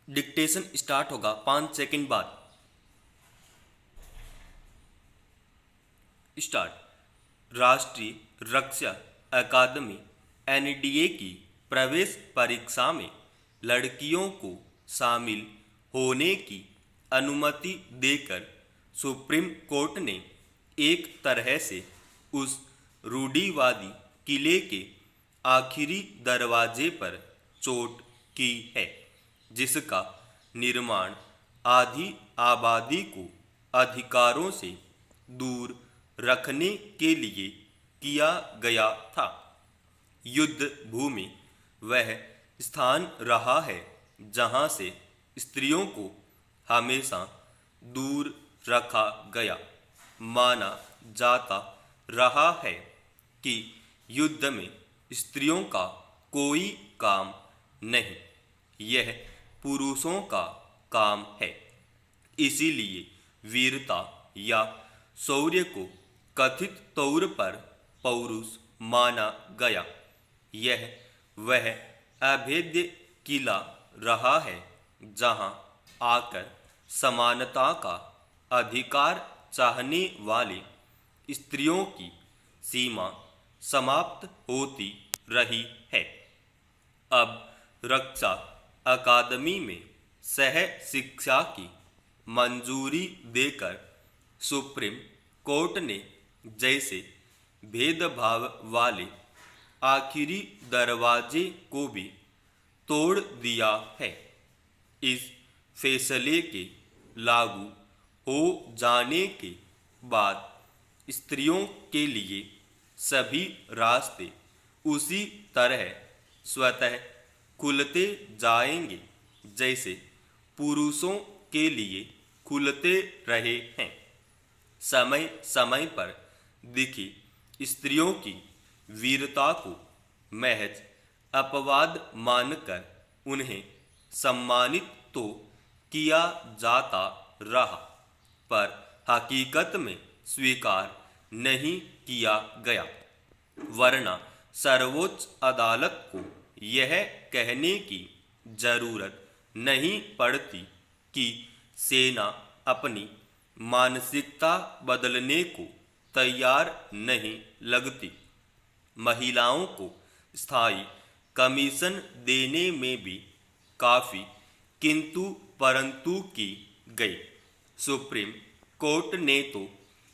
Dictation start होगा 5 second बाद। Start. राष्ट्रीय रक्षा अकादमी एनडीए की प्रवेश परीक्षा में लड़कियों को शामिल होने की अनुमति देकर सुप्रीम कोर्ट ने एक तरह से उस रूढ़िवादी किले के आखिरी दरवाजे पर चोट की है जिसका निर्माण आधी आबादी को अधिकारों से दूर रखने के लिए किया गया था। युद्ध भूमि वह स्थान रहा है जहां से स्त्रियों को हमेशा दूर रखा गया। माना जाता रहा है कि युद्ध में स्त्रियों का कोई काम नहीं, यह पुरुषों का काम है। इसीलिए वीरता या शौर्य को कथित तौर पर पौरुष माना गया। यह वह अभेद्य किला रहा है जहां आकर समानता का अधिकार चाहने वाले स्त्रियों की सीमा समाप्त होती रही है। अब रक्षा अकादमी में सह शिक्षा की मंजूरी देकर सुप्रीम कोर्ट ने जैसे भेदभाव वाले आखिरी दरवाजे को भी तोड़ दिया है। इस फैसले के लागू हो जाने के बाद स्त्रियों के लिए सभी रास्ते उसी तरह स्वतः खुलते जाएंगे जैसे पुरुषों के लिए खुलते रहे हैं। समय समय पर दिखी स्त्रियों की वीरता को महज अपवाद मानकर उन्हें सम्मानित तो किया जाता रहा, पर हकीकत में स्वीकार नहीं किया गया। वरना सर्वोच्च अदालत को यह कहने की जरूरत नहीं पड़ती कि सेना अपनी मानसिकता बदलने को तैयार नहीं लगती। महिलाओं को स्थायी कमीशन देने में भी काफी किंतु परंतु की गई। सुप्रीम कोर्ट ने तो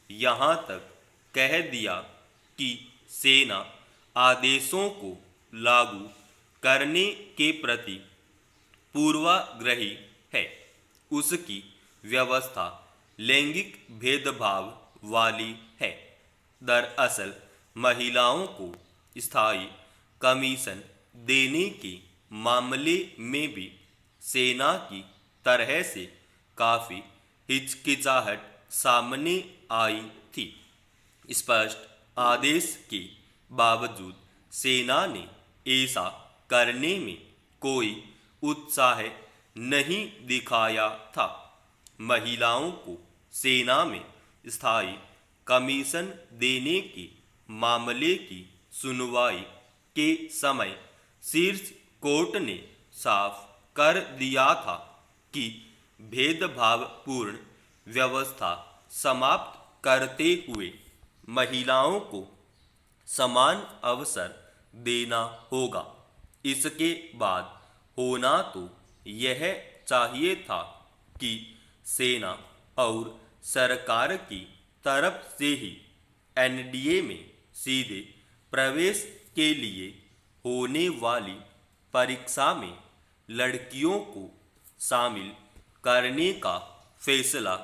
यहाँ तक कह दिया कि सेना आदेशों को लागू करने के प्रति पूर्वाग्रही है। उसकी व्यवस्था लैंगिक भेदभाव वाली है। दरअसल महिलाओं को स्थायी कमीशन देने के मामले में भी सेना की तरह से काफी हिचकिचाहट सामने आई थी। स्पष्ट आदेश के बावजूद सेना ने ऐसा करने में कोई उत्साह नहीं दिखाया था। महिलाओं को सेना में स्थायी कमीशन देने के मामले की सुनवाई के समय शीर्ष कोर्ट ने साफ कर दिया था कि भेदभावपूर्ण व्यवस्था समाप्त करते हुए महिलाओं को समान अवसर देना होगा। इसके बाद होना तो यह चाहिए था कि सेना और सरकार की तरफ से ही एनडीए में सीधे प्रवेश के लिए होने वाली परीक्षा में लड़कियों को शामिल करने का फैसला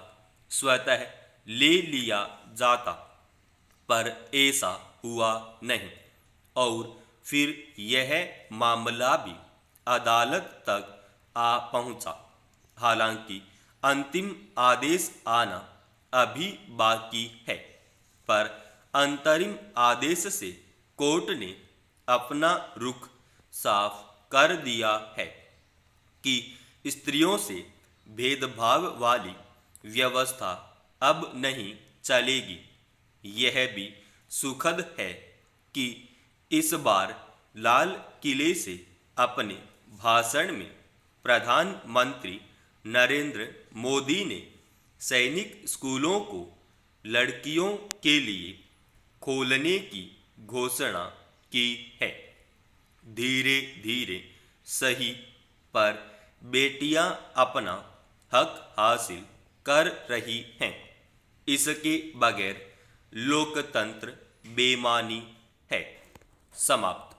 स्वतः ले लिया जाता, पर ऐसा हुआ नहीं और फिर यह मामला भी अदालत तक आ पहुंचा। हालांकि अंतिम आदेश आना अभी बाकी है, पर अंतरिम आदेश से कोर्ट ने अपना रुख साफ कर दिया है कि स्त्रियों से भेदभाव वाली व्यवस्था अब नहीं चलेगी। यह भी सुखद है कि इस बार लाल किले से अपने भाषण में प्रधानमंत्री नरेंद्र मोदी ने सैनिक स्कूलों को लड़कियों के लिए खोलने की घोषणा की है। धीरे धीरे सही पर बेटियां अपना हक हासिल कर रही हैं। इसके बगैर लोकतंत्र बेमानी है। समाप्त।